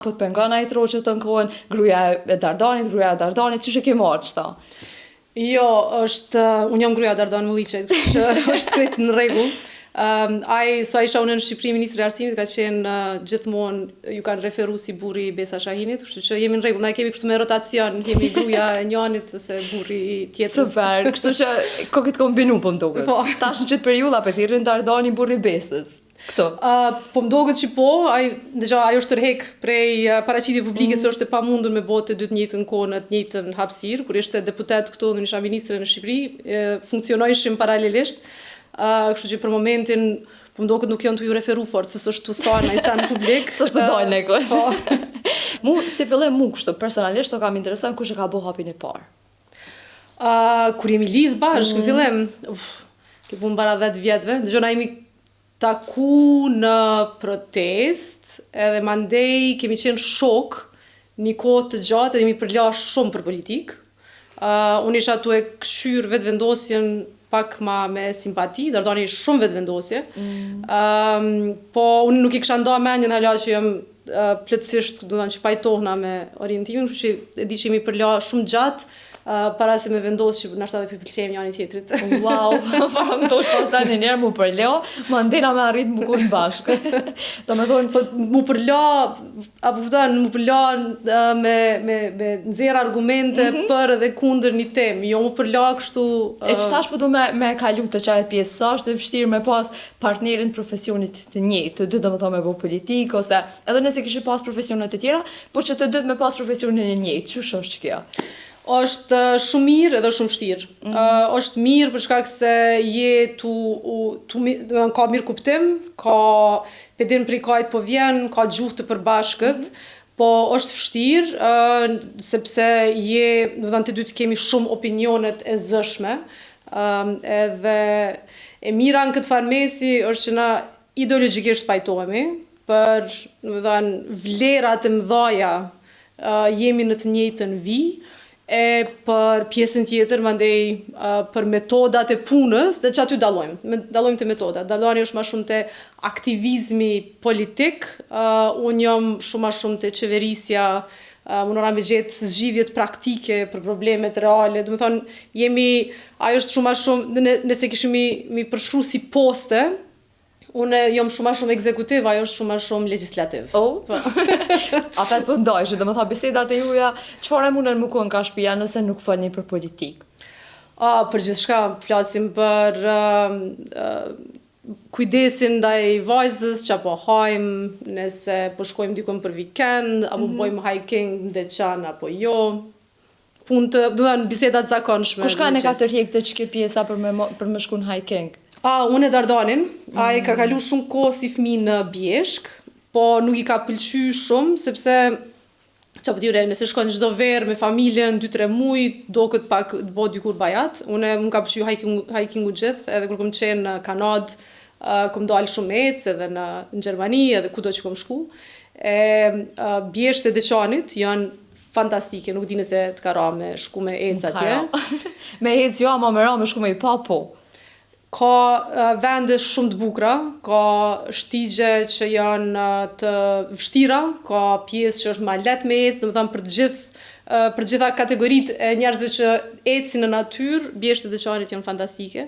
Po të pengon ai troqet të kohën, gruaja e Dardanit, çu ke marrë çta? Jo, unë jam gruaja e Dardan Mulliçit, kështu që është krejt në rregull. Sa isha unë në Shqipëri ministri i arsimit ka qenë gjithmonë ju kanë referu si burri i Besa Shahinit, kështu që jemi në rregull. Na kemi kështu me rotacion, kemi gruaja e njëanit ose burri i tjetrës. Super, kështu që ko këtë kombinu po më duket. Po. Tash në çet periudha pe thirrën Dardani burri i Besës. Këto. Po më duket që po, ajo është tërhek prej paraqitjeve publike se është e pamundur me botë dy të njëjtën kohë në të njëjtën hapësirë. Kur ishte deputet këtu dhe isha ministre në Shqipëri, funksionojshim paralelisht. Kështu që për momentin po më duket nuk janë të ju referu fort, se s'është të thonë ai sa në publik. S'është të dalë ne kohë. Po. Mu si fillim kështu personalisht to kam intereson kush e ka bëu hapin e parë. Kur jemi lidh bashkë në fillim, ke bu mbara 10 vjetëve, dëgjona jemi taku në protest, edhe mandej kemi qenë shok një kohë të gjatë edhe mi përla shumë për politikë. Unë isha tu e këshyr vetëvendosjen pak ma me simpati, Dardani shumë vetëvendosje. Po unë nuk i kësha nda menjën hala që jam plotësisht, do të thënë që pajtohna me orientimin, kështu që e di që jemi përla shumë gjatë, para se me vendosë që nashta dhe pëlqejmë njëri tjetrit. Wow, para më tosh pastaj një herë mu përlo, ma ndena me arrit më kur bashkë. Domethënë po mu përlo, apo kupton, mu përlo me nxjerr argumente për edhe kundër një temë, jo mu përlo kështu. E ç'tash po do me kalu të çaj pjesë, sa është e vështirë me pas partnerin profesionit të njëjtë, të dy domethënë me bëu politikë ose edhe nëse kishe pas profesione të tjera, por që të dy me pas profesionin e njëjtë, çu shosh kjo? Është shumë mirë edhe shumë vështirë. Është mirë për shkak se ka mirë kuptim, ka pedin prej kajt po vjen, ka gjuhë të përbashkët, po është vështirë sepse do të thënë të dy të kemi shumë opinionet e zëshme, edhe e mira në këtë farmesi është që na ideologjikisht pajtohemi, për do të thënë vlerat e mëdhaja jemi në të njëjtën vijë. E për pjesën tjetër, mandej për metodat e punës, dhe që aty dalojmë të metodat. Dardani është ma shumë të aktivizmi politik, unë jam shumë ma shumë të qeverisja, munora me gjetë zgjidhjet praktike për problemet reale. Do të thonë, ajo është shumë ma shumë, nëse kishim mi përshkru si poste, unë jam shumë ma shumë ekzekutiv, ajo është shumë ma shumë legislativ. Ata po ndajshë, dhe më tha bisedat e juja, çfarë mundën më konë ka shtëpia nëse nuk folni për politikë? Për gjithçka, flasim për kujdesin ndaj vajzës, që apo hajmë, nëse po shkojmë dikon për vikend, apo bëjmë hiking në deçan apo jo. Punë të, do të thënë, bisedat zakonshme. Kush ka ne ka tërheq të çike pjesa për me shku në hiking? Unë e Dardanin, ai ka kalu shumë kohë si fëmijë në Bjeshk, po nuk i ka pëlqy shumë, sepse, që po t'jure, nëse shkon çdo verë me familjen, 2-3 muj, do këtë pak të bo dikur bajat. Më ka pëlqy hikingu gjithë, edhe kur kom qenë në Kanadë, kom dalë shumë ecë, edhe në Gjermani, edhe kudo që kom shku. Bjesht e Deçanit janë fantastike, nuk di nëse të ka ra me shku me ecë atje. Me ecë jo, ama me ra me shku me i papo. Ka vende shumë të bukura, ka shtigje që janë të vështira, ka pjesë që është ma lehtë me ecë, domethënë për gjitha kategoritë e njerëzve që ecin në natyrë, Bjeshtë e Deçanit janë fantastike.